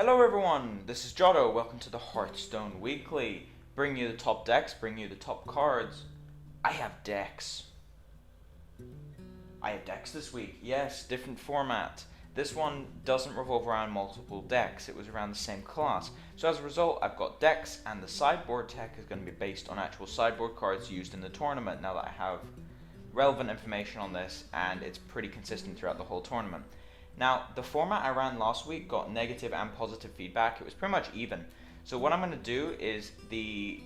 Hello everyone, this is Jotto. Welcome to the HearthStone Weekly. Bring you the top decks, bring you the top cards. I have decks. This week. Yes, different format. This one doesn't revolve around multiple decks. It was around the same class. So as a result, I've got decks, and the sideboard tech is going to be based on actual sideboard cards used in the tournament, now that I have relevant information on this, and it's pretty consistent throughout the whole tournament. Now, the format I ran last week got negative and positive feedback. It was pretty much even. So what I'm going to do is the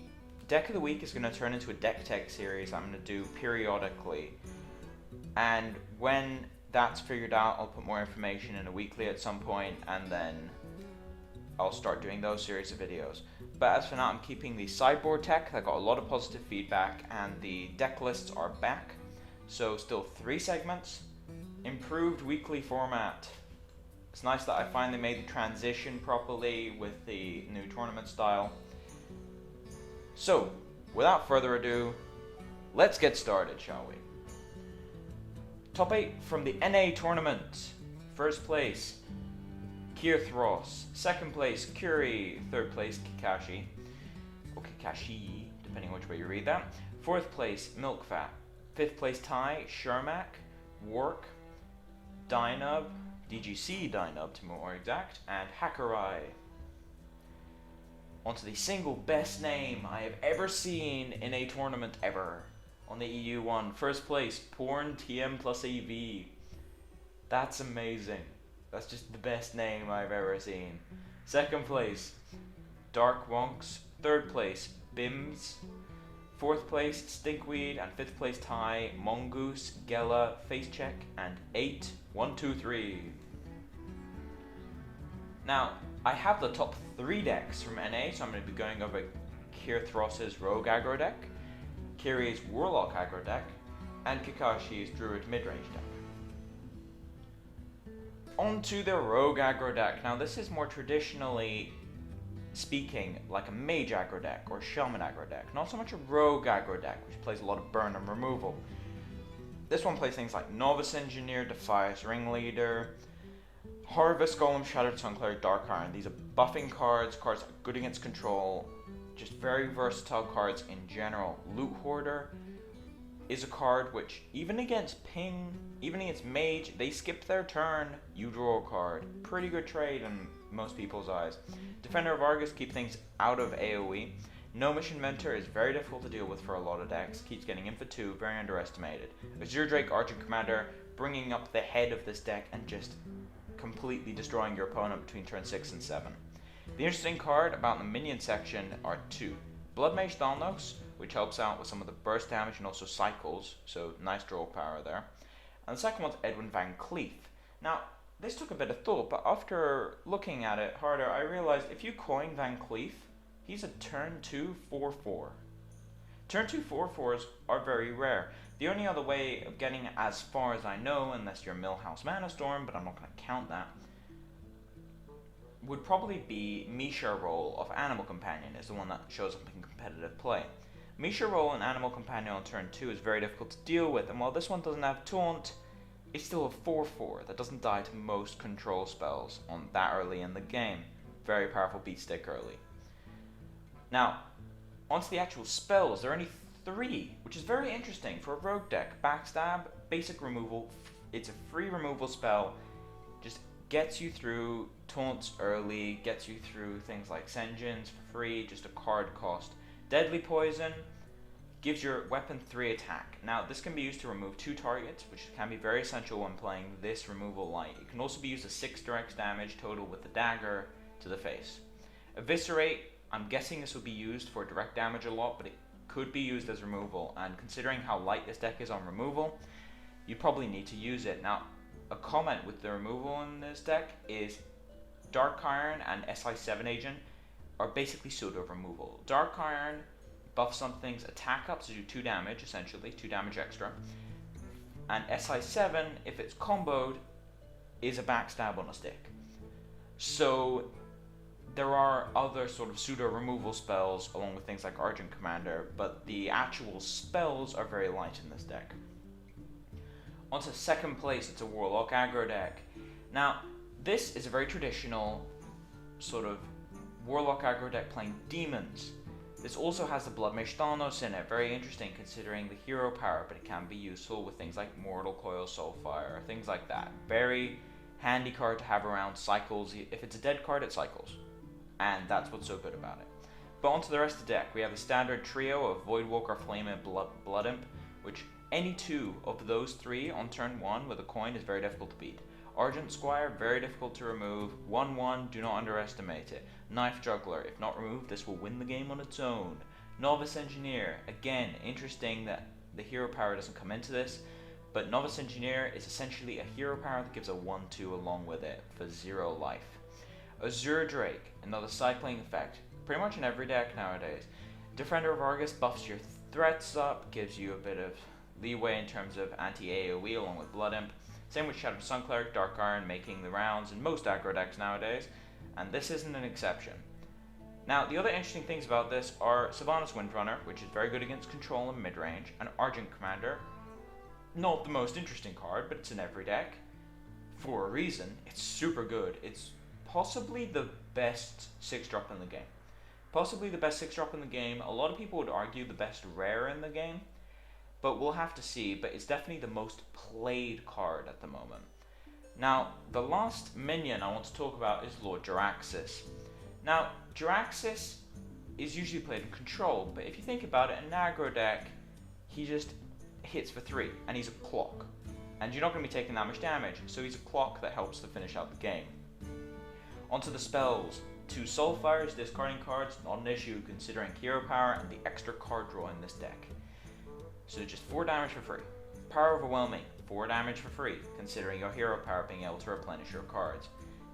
deck of the week is going to turn into a deck tech series I'm going to do periodically. And when that's figured out, I'll put more information in a weekly at some point, and then I'll start doing those series of videos. But as for now, I'm keeping the sideboard tech. I got a lot of positive feedback, and the deck lists are back. So still 3 segments. Improved weekly format. It's nice that I finally made the transition properly with the new tournament style. So, without further ado, let's get started, shall we? Top 8 from the NA tournament. First place, Kirthros. Second place, Curie. Third place, Kakashi. Or Kakashi, depending on which way you read that. Fourth place, Milkfat. Fifth place, Ty, Shermack, Work, Dynub, DGC Dynub to be more exact, and Hackerai. On to the single best name I have ever seen in a tournament ever. On the EU one, first place, Porn TM plus AV. That's amazing. That's just the best name I've ever seen. Second place, Dark Wonks. Third place, Bims. Fourth place, Stinkweed, and fifth place Ty, Mongoose, Gela, Facecheck, and 8, 1, 2, 3. Now, I have the top 3 decks from NA, so I'm going to be going over Kirthros' Rogue Aggro deck, Kirie's Warlock Aggro deck, and Kakashi's Druid midrange deck. On to the Rogue Aggro deck. Now, this is more traditionally speaking like a mage aggro deck or shaman aggro deck, not so much a rogue aggro deck, which plays a lot of burn and removal. This one plays things like Novice Engineer, Defias Ringleader, Harvest Golem, Shattered Sun Cleric, Dark Iron. These are buffing cards, cards that are good against control, just very versatile cards in general. Loot Hoarder is a card which, even against ping, even against mage, they skip their turn, you draw a card. Pretty good trade in most people's eyes. Defender of Argus, keep things out of AoE. Novice Inventor is very difficult to deal with for a lot of decks, keeps getting in for 2, very underestimated. Azure Drake, Archer Commander, bringing up the head of this deck and just completely destroying your opponent between turn 6 and 7. The interesting card about the minion section are 2. Blood Mage Thalnos, which helps out with some of the burst damage and also cycles, so nice draw power there. And the second one's Edwin Vancleef. Now, this took a bit of thought, but after looking at it harder, I realized if you coin Vancleef, he's a turn 2 4/4. Turn 2 4/4s are very rare. The only other way of getting it as far as I know, unless you're Millhouse Manastorm, but I'm not going to count that, would probably be Misha Roll of Animal Companion, is the one that shows up in competitive play. Misha Roll and Animal Companion on turn 2 is very difficult to deal with, and while this one doesn't have Taunt, it's still a 4/4 that doesn't die to most control spells on that early in the game. Very powerful beat stick early. Now, onto the actual spells. There are only 3, which is very interesting for a rogue deck. Backstab, basic removal. It's a free removal spell. Just gets you through taunts early, gets you through things like Senjins for free, just a card cost. Deadly Poison gives your weapon 3 attack. Now, this can be used to remove 2 targets, which can be very essential when playing this removal light. It can also be used as 6 direct damage total with the dagger to the face. Eviscerate, I'm guessing this will be used for direct damage a lot, but it could be used as removal, and considering how light this deck is on removal, you probably need to use it. Now, a comment with the removal in this deck is Dark Iron and SI7 Agent are basically pseudo removal. Dark Iron buff something's attack up to do 2 damage, essentially, 2 damage extra. And SI7, if it's comboed, is a backstab on a stick. So there are other sort of pseudo removal spells along with things like Argent Commander, but the actual spells are very light in this deck. On to second place, it's a Warlock aggro deck. Now, this is a very traditional sort of Warlock aggro deck playing demons. This also has the Blood Mage Thanos in it, very interesting considering the hero power, but it can be useful with things like Mortal Coil, Soulfire, things like that. Very handy card to have around, cycles. If it's a dead card, it cycles. And that's what's so good about it. But onto the rest of the deck, we have the standard trio of Voidwalker, Flame, and Blood Imp, which any two of those three on turn 1 with a coin is very difficult to beat. Argent Squire, very difficult to remove. 1-1, do not underestimate it. Knife Juggler, if not removed, this will win the game on its own. Novice Engineer, again, interesting that the hero power doesn't come into this, but Novice Engineer is essentially a hero power that gives a 1-2 along with it for 0 life. Azure Drake, another cycling effect, pretty much in every deck nowadays. Defender of Argus buffs your threats up, gives you a bit of leeway in terms of anti-AoE along with Blood Imp. Same with Shadow Sun Cleric, Dark Iron making the rounds in most aggro decks nowadays, and this isn't an exception. Now, the other interesting things about this are Savannah's Windrunner, which is very good against control and mid-range, and Argent Commander. Not the most interesting card, but it's in every deck. For a reason, it's super good. It's possibly the best 6-drop in the game. Possibly the best 6-drop in the game. A lot of people would argue the best rare in the game, but we'll have to see. But it's definitely the most played card at the moment. Now, the last minion I want to talk about is Lord Jaraxxus. Now, Jaraxxus is usually played in control, but if you think about it, in an aggro deck, he just hits for 3, and he's a clock. And you're not going to be taking that much damage, so he's a clock that helps to finish out the game. Onto the spells. 2 Soulfires, discarding cards, not an issue considering hero power and the extra card draw in this deck. So just 4 damage for free. Power Overwhelming, 4 damage for free, considering your hero power being able to replenish your cards.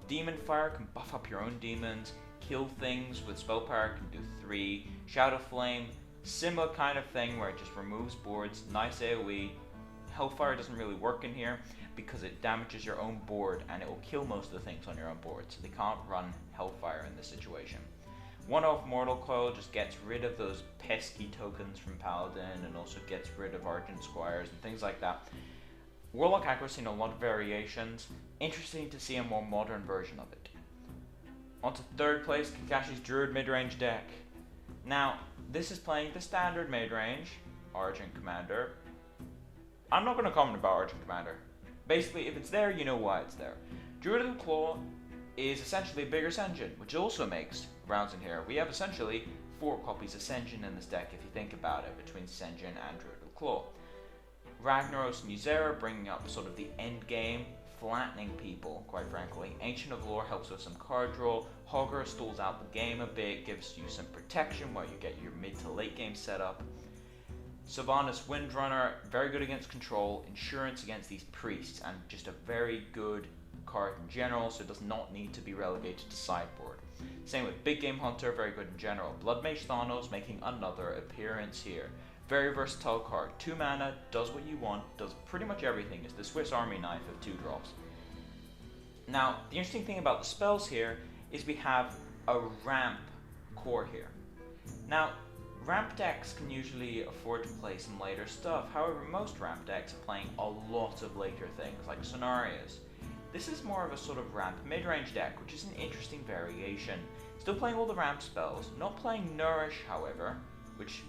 Demonfire can buff up your own demons, kill things with spell power, can do 3. Shadow Flame, similar kind of thing where it just removes boards, nice AoE. Hellfire doesn't really work in here because it damages your own board and it will kill most of the things on your own board, so they can't run Hellfire in this situation. 1-off Mortal Coil just gets rid of those pesky tokens from Paladin and also gets rid of Argent Squires and things like that. Warlock aggro seen a lot of variations. Interesting to see a more modern version of it. On to 3rd place, Kakashi's Druid mid-range deck. Now, this is playing the standard mid-range, Argent Commander. I'm not going to comment about Argent Commander. Basically, if it's there, you know why it's there. Druid of the Claw is essentially a bigger Ascension, which also makes rounds in here. We have essentially 4 copies of Ascension in this deck if you think about it, between Ascension and Druid of the Claw. Ragnaros and Ysera bringing up sort of the end game, flattening people, quite frankly. Ancient of Lore helps with some card draw. Hogger stalls out the game a bit, gives you some protection while you get your mid to late game setup. Savannah's Windrunner, very good against control, insurance against these priests, and just a very good card in general, so it does not need to be relegated to sideboard. Same with Big Game Hunter, very good in general. Blood Mage Thanos making another appearance here. Very versatile card. 2 mana, does what you want, does pretty much everything. It's the Swiss Army knife of 2 drops. Now, the interesting thing about the spells here is we have a ramp core here. Now, ramp decks can usually afford to play some later stuff. However, most ramp decks are playing a lot of later things, like Scenarios. This is more of a sort of ramp mid-range deck, which is an interesting variation. Still playing all the ramp spells, not playing Nourish, however, which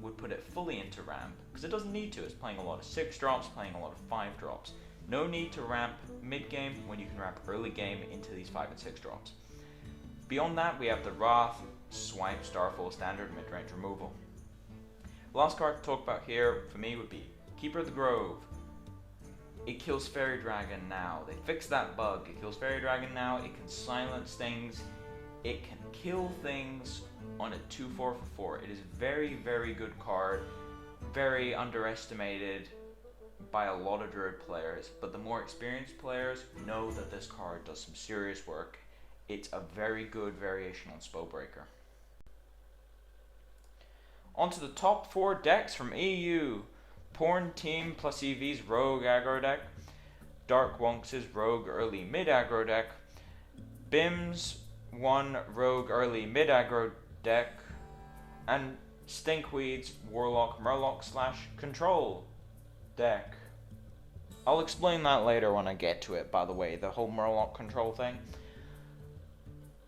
would put it fully into ramp, because it doesn't need to. It's playing a lot of 6 drops, playing a lot of 5 drops. No need to ramp mid-game when you can ramp early game into these 5 and 6 drops. Beyond that, we have the Wrath, Swipe, Starfall, standard mid-range removal. Last card to talk about here for me would be Keeper of the Grove. It kills Fairy Dragon now. They fixed that bug. It kills Fairy Dragon now. It can silence things. It can kill things on a 2/4 for 4. It is a very, very good card. Very underestimated by a lot of Druid players, but the more experienced players know that this card does some serious work. It's a very good variation on Spellbreaker. On to the top 4 decks from EU. Porn Team plus EV's Rogue aggro deck. Dark Wonks' Rogue early mid aggro deck. Bim's 1 Rogue early mid aggro deck. And Stinkweed's Warlock Murloc / Control deck. I'll explain that later when I get to it, by the way, the whole Murloc control thing.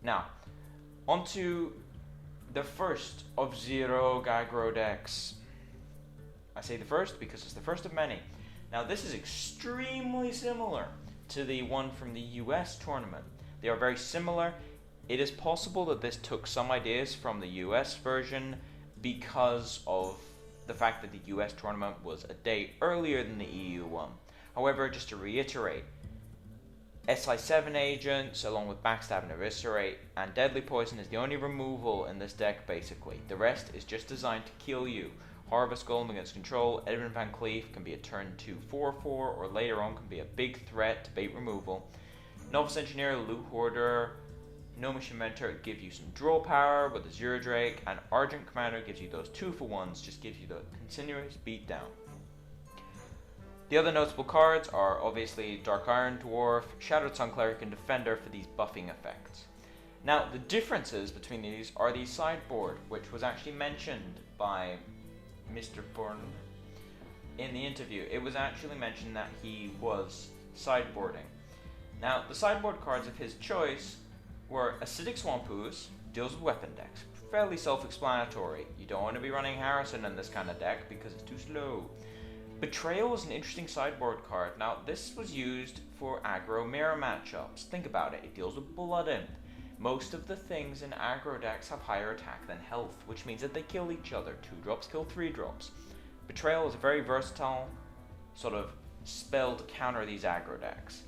Now, onto the first of zero Aggro decks. I say the first because it's the first of many. Now, this is extremely similar to the one from the US tournament. They are very similar. It is possible that this took some ideas from the US version because of the fact that the US tournament was a day earlier than the EU one. However, just to reiterate, SI7 agents, along with Backstab and Eviscerate, and Deadly Poison is the only removal in this deck basically. The rest is just designed to kill you. Harvest Golem against Control, Edwin Vancleef can be a turn 2 4/4, or later on can be a big threat to bait removal. Novice Engineer, Loot Hoarder, Novice Mentor give you some draw power with Azure Drake, and Argent Commander gives you those 2-for-1s, just gives you the continuous beatdown. The other notable cards are obviously Dark Iron Dwarf, Shattered Sun Cleric, and Defender for these buffing effects. Now, the differences between these are the sideboard, which was actually mentioned by Mr. Bourne in the interview. It was actually mentioned that he was sideboarding. Now, the sideboard cards of his choice were Acidic Swamp Ooze, deals with weapon decks. Fairly self-explanatory. You don't want to be running Harrison in this kind of deck because it's too slow. Betrayal is an interesting sideboard card. Now, this was used for aggro mirror matchups. Think about it. It deals with Blood Imp. Most of the things in aggro decks have higher attack than health, which means that they kill each other. 2-drops kill 3-drops. Betrayal is a very versatile sort of spell to counter these aggro decks.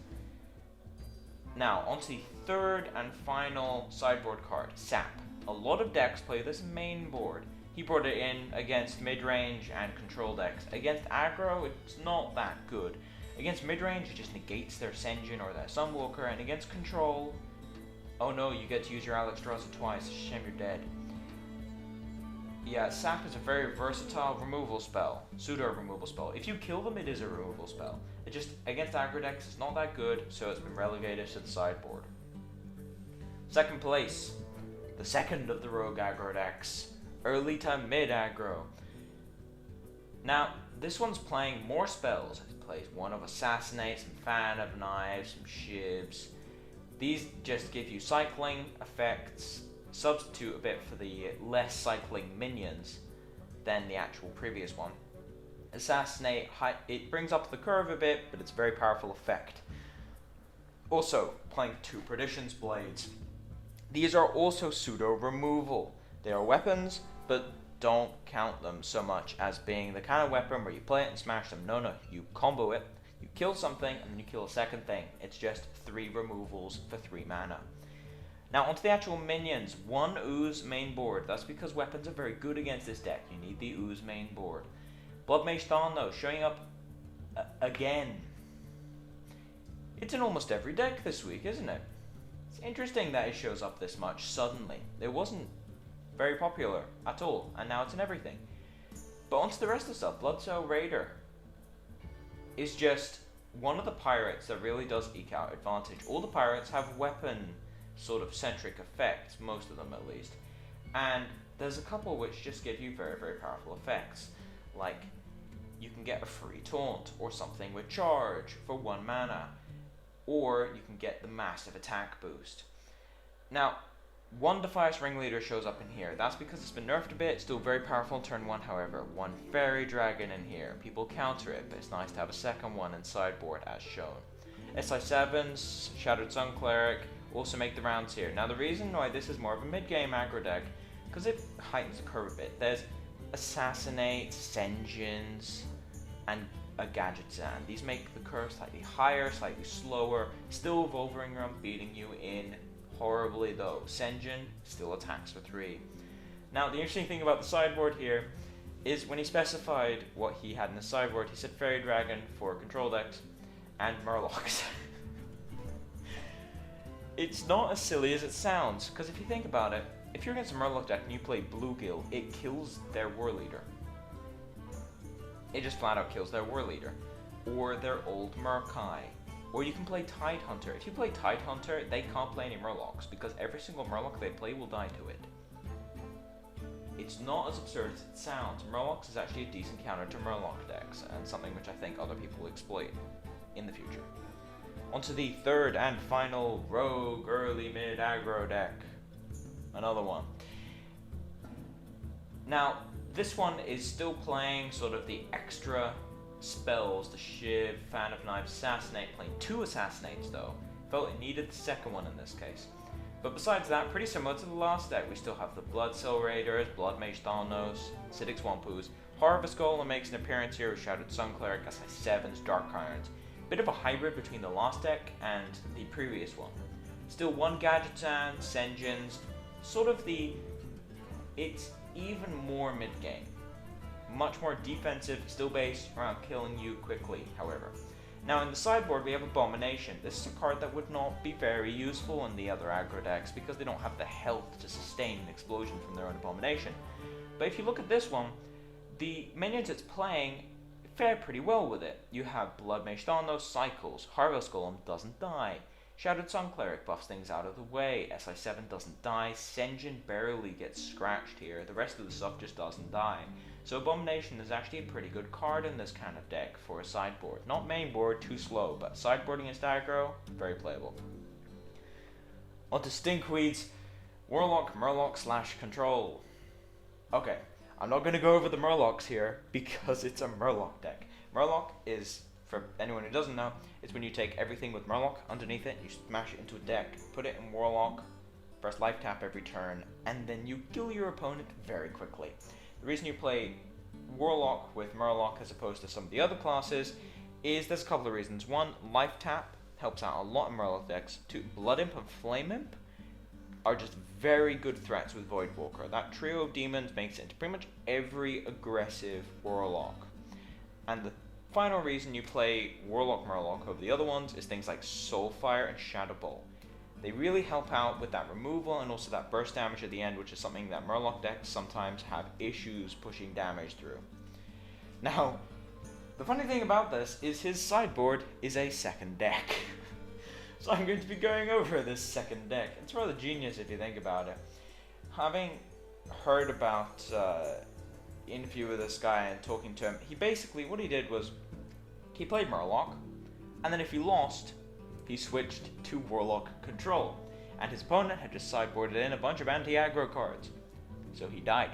Now, onto the third and final sideboard card, Sap. A lot of decks play this main board. He brought it in against mid-range and control decks. Against aggro, it's not that good. Against mid-range, it just negates their Sen'jin or their Sunwalker, and against control, oh no, you get to use your Alexstrasza twice, shame you're dead. Yeah, Sap is a very versatile removal spell, pseudo-removal spell. If you kill them, it is a removal spell. It just, against aggro decks, it's not that good, so it's been relegated to the sideboard. Second place, the second of the rogue aggro decks, early to mid aggro. Now, this one's playing more spells. It plays one of Assassinate, some Fan of Knives, some Shivs. These just give you cycling effects, substitute a bit for the less cycling minions than the actual previous one. Assassinate, it brings up the curve a bit, but it's a very powerful effect. Also, playing 2 Perdition's Blades. These are also pseudo-removal. They are weapons, but don't count them so much as being the kind of weapon where you play it and smash them. No, you combo it, you kill something, and then you kill a second thing. It's just 3 removals for 3 mana. Now, onto the actual minions. 1 Ooze main board. That's because weapons are very good against this deck. You need the Ooze main board. Blood Mage Thon, though, showing up again. It's in almost every deck this week, isn't it? It's interesting that it shows up this much suddenly. It wasn't very popular at all, and now it's in everything. But onto the rest of the stuff. Bloodcell Raider is just one of the pirates that really does eke out advantage. All the pirates have weapon sort of centric effects, most of them at least. And there's a couple which just give you very, very powerful effects. Like, you can get a free taunt, or something with charge for 1 mana. Or you can get the massive attack boost. Now, 1 Defias Ringleader shows up in here. That's because it's been nerfed a bit, still very powerful in turn 1, however. 1 Fairy Dragon in here. People counter it, but it's nice to have a second one in sideboard as shown. SI7s, Shattered Sun Cleric, also make the rounds here. Now, the reason why this is more of a mid-game aggro deck, because it heightens the curve a bit. There's Assassinate, Sen'jins, and a Gadgetzan. These make the curve slightly higher, slightly slower, still evolving around beating you in horribly though. Sen'jin still attacks for 3. Now, the interesting thing about the sideboard here is when he specified what he had in the sideboard, he said Fairy Dragon for control decks and Murlocs. It's not as silly as it sounds, because if you think about it, if you're against a Murloc deck and you play Bluegill, it kills their War Leader. It just flat out kills their War Leader. Or their old Murkai. Or you can play Tidehunter. If you play Tidehunter, they can't play any Murlocs, because every single Murloc they play will die to it. It's not as absurd as it sounds. Murlocs is actually a decent counter to Murloc decks, and something which I think other people will exploit in the future. Onto the third and final rogue early mid aggro deck. Another one. Now, this one is still playing sort of the extra spells, the Shiv, Fan of Knives, Assassinate, playing 2 Assassinates though. Felt it needed the second one in this case. But besides that, pretty similar to the last deck, we still have the Blood Cell Raiders, Blood Mage Thalnos, Acidic Swampus. Harvest Golem makes an appearance here with Shrouded Sun Cleric, SI7s, Dark Irons. Bit of a hybrid between the last deck and the previous one. Still 1 Gadgetzan, Sengens, sort of it's even more mid-game. Much more defensive, still based around killing you quickly, however. Now in the sideboard we have Abomination. This is a card that would not be very useful in the other aggro decks because they don't have the health to sustain an explosion from their own Abomination. But if you look at this one, the minions it's playing fare pretty well with it. You have Blood Mage Thalnos, Cycles, Harvest Golem doesn't die, Shrouded Sun Cleric buffs things out of the way, SI7 doesn't die, Sengen barely gets scratched here, the rest of the stuff just doesn't die. So Abomination is actually a pretty good card in this kind of deck for a sideboard. Not main board, too slow, but sideboarding against aggro, very playable. On to Stinkweed's Warlock, Murloc / Control. Okay, I'm not going to go over the Murlocs here because it's a Murloc deck. Murloc is, for anyone who doesn't know, it's when you take everything with Murloc underneath it, you smash it into a deck, put it in Warlock, first life tap every turn, and then you kill your opponent very quickly. The reason you play Warlock with Murloc as opposed to some of the other classes is there's a couple of reasons. 1, life tap helps out a lot in Murloc decks. 2, Blood Imp and Flame Imp are just very good threats with Voidwalker. That trio of demons makes it into pretty much every aggressive Warlock. And the final reason you play Warlock Murloc over the other ones is things like Soulfire and Shadow Ball. They really help out with that removal and also that burst damage at the end, which is something that Murloc decks sometimes have issues pushing damage through. Now, the funny thing about this is his sideboard is a second deck. So I'm going to be going over this second deck. It's rather genius if you think about it. Having heard about interview with this guy and talking to him, he basically, what he did was, he played Murloc, and then if he lost, he switched to Warlock Control, and his opponent had just sideboarded in a bunch of anti-aggro cards, so he died.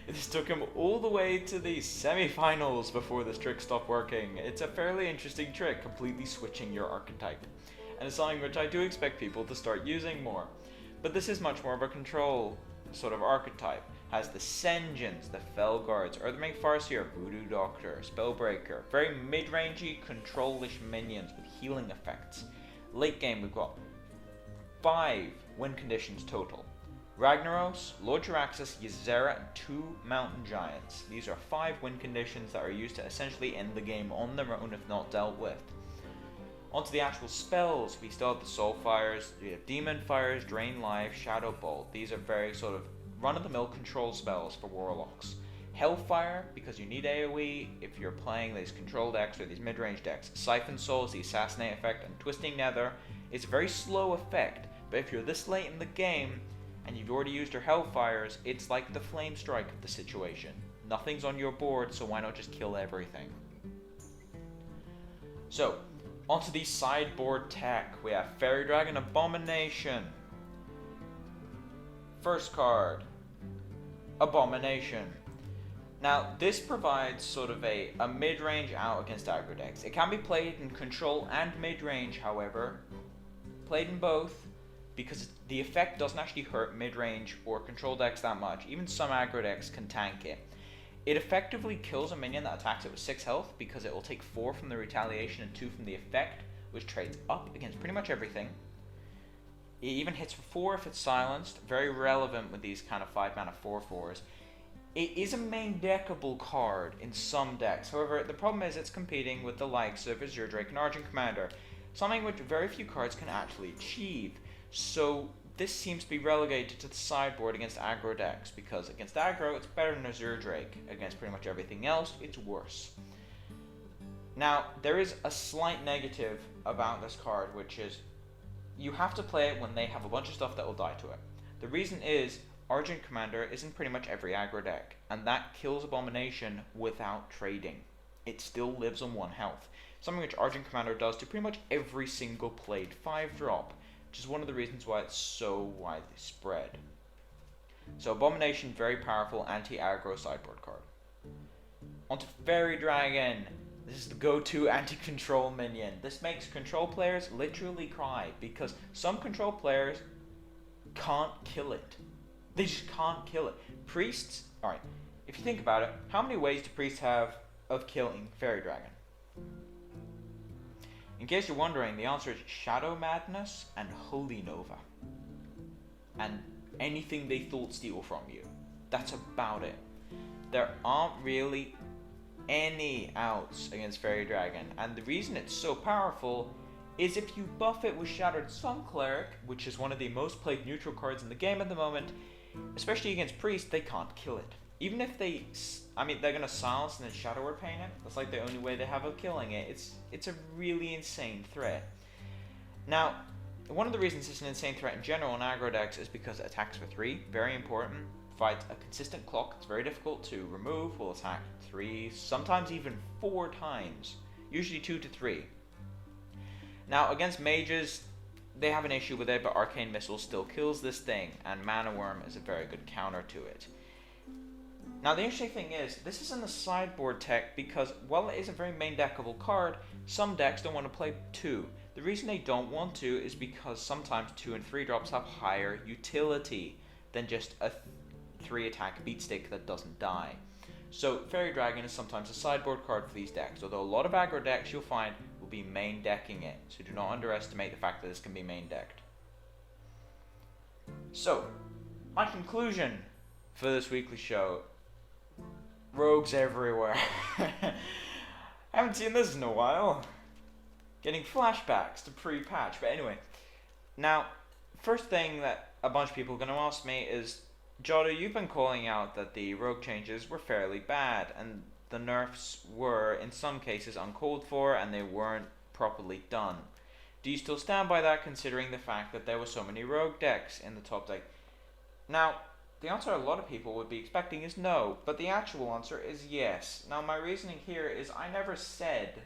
This took him all the way to the semi-finals before this trick stopped working. It's a fairly interesting trick, completely switching your archetype, and it's something which I do expect people to start using more. But this is much more of a control sort of archetype. Has the Sengens, the Felguards, Earthring Farseer, Voodoo Doctor, Spellbreaker, very mid-rangey, control-ish minions with healing effects. Late game we've got 5 win conditions total. Ragnaros, Lord Jaraxxus, Ysera, and 2 Mountain Giants. These are 5 win conditions that are used to essentially end the game on their own if not dealt with. Onto the actual spells, we still have the Soulfires, we have Demonfires, Drain Life, Shadow Bolt. These are very sort of run-of-the-mill control spells for Warlocks. Hellfire, because you need AoE if you're playing these control decks or these mid-range decks. Siphon Soul is the Assassinate effect, and Twisting Nether is a very slow effect, but if you're this late in the game and you've already used your Hellfires, it's like the Flame Strike of the situation. Nothing's on your board, so why not just kill everything? So, onto the sideboard tech, we have Fairy Dragon Abomination. First card, Abomination. Now, this provides sort of a mid-range out against aggro decks. It can be played in control and mid-range, however. Played in both, because the effect doesn't actually hurt mid-range or control decks that much. Even some aggro decks can tank it. It effectively kills a minion that attacks it with 6 health, because it will take 4 from the retaliation and 2 from the effect, which trades up against pretty much everything. It even hits for 4 if it's silenced, very relevant with these kind of 5 mana 4/4s. It is a main deckable card in some decks, however the problem is it's competing with the likes of Azure Drake and Argent Commander, something which very few cards can actually achieve. So this seems to be relegated to the sideboard against aggro decks, because against aggro it's better than Azure Drake, against pretty much everything else it's worse. Now there is a slight negative about this card, which is you have to play it when they have a bunch of stuff that will die to it. The reason is, Argent Commander is in pretty much every aggro deck, and that kills Abomination without trading. it still lives on 1 health. Something which Argent Commander does to pretty much every single played 5-drop, which is one of the reasons why it's so widely spread. So Abomination, very powerful anti-aggro sideboard card. Onto Fairy Dragon. This is the go-to anti-control minion. This makes control players literally cry, because some control players can't kill it. They just can't kill it. Priests, alright, if you think about it, how many ways do priests have of killing Fairy Dragon? In case you're wondering, the answer is Shadow Madness and Holy Nova. And anything they thought steal from you. That's about it. There aren't really any outs against Fairy Dragon, and the reason it's so powerful is if you buff it with Shattered Sun Cleric, which is one of the most played neutral cards in the game at the moment, especially against Priest, they can't kill it. Even if they're gonna silence and then Shadow Word Paint it. That's like the only way they have of killing it. It's a really insane threat. Now, one of the reasons it's an insane threat in general in aggro decks is because it attacks for 3, very important. Provides a consistent clock, it's very difficult to remove, will attack 3, sometimes even 4 times, usually 2 to 3. Now against mages, they have an issue with it, but Arcane Missile still kills this thing, and Mana Worm is a very good counter to it. Now the interesting thing is, this isn't a sideboard tech because while it is a very main deckable card, some decks don't want to play 2. The reason they don't want to is because sometimes 2 and 3 drops have higher utility than just a 3 attack beat stick that doesn't die. So Fairy Dragon is sometimes a sideboard card for these decks, although a lot of aggro decks you'll find will be main decking it, so do not underestimate the fact that this can be main decked. So, my conclusion for this weekly show: rogues everywhere. I haven't seen this in a while. Getting flashbacks to pre-patch, but anyway. Now, first thing that a bunch of people are going to ask me is, Jotto, you've been calling out that the rogue changes were fairly bad, and the nerfs were, in some cases, uncalled for, and they weren't properly done. Do you still stand by that, considering the fact that there were so many rogue decks in the top deck? Now, the answer a lot of people would be expecting is no, but the actual answer is yes. Now, my reasoning here is I never said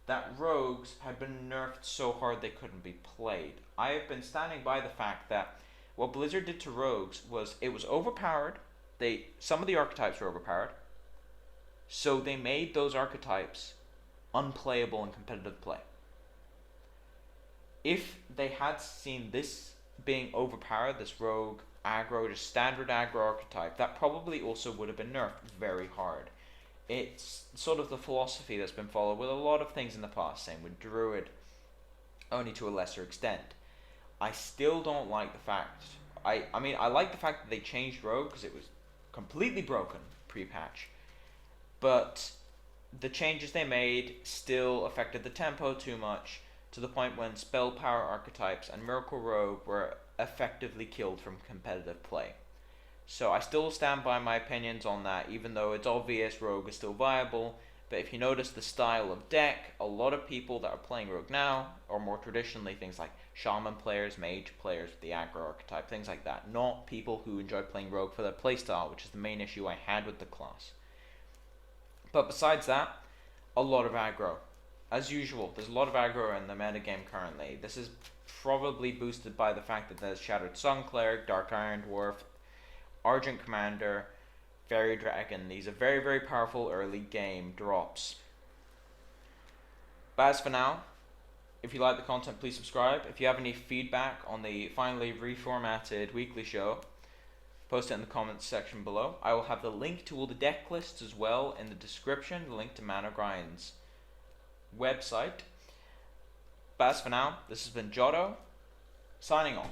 that rogues had been nerfed so hard they couldn't be played. I have been standing by the fact that what Blizzard did to rogues was it was overpowered. Some of the archetypes were overpowered, so they made those archetypes unplayable in competitive play. If they had seen this being overpowered, this rogue aggro, just standard aggro archetype, that probably also would have been nerfed very hard. It's sort of the philosophy that's been followed with a lot of things in the past, same with Druid, only to a lesser extent. I still don't like the fact, I like the fact that they changed Rogue because it was completely broken pre-patch, but the changes they made still affected the tempo too much, to the point when Spell Power archetypes and Miracle Rogue were effectively killed from competitive play. So I still stand by my opinions on that, even though it's obvious Rogue is still viable. But if you notice the style of deck, a lot of people that are playing Rogue now are more traditionally things like Shaman players, Mage players, the aggro archetype, things like that. Not people who enjoy playing Rogue for their playstyle, which is the main issue I had with the class. But besides that, a lot of aggro. As usual, there's a lot of aggro in the metagame currently. This is probably boosted by the fact that there's Shattered Sun Cleric, Dark Iron Dwarf, Argent Commander, Fairy Dragon. These are very, very powerful early game drops. But as for now, if you like the content, please subscribe. If you have any feedback on the finally reformatted weekly show, post it in the comments section below. I will have the link to all the deck lists as well in the description, the link to Mana Grind's website. But as for now, this has been Jotto, signing off.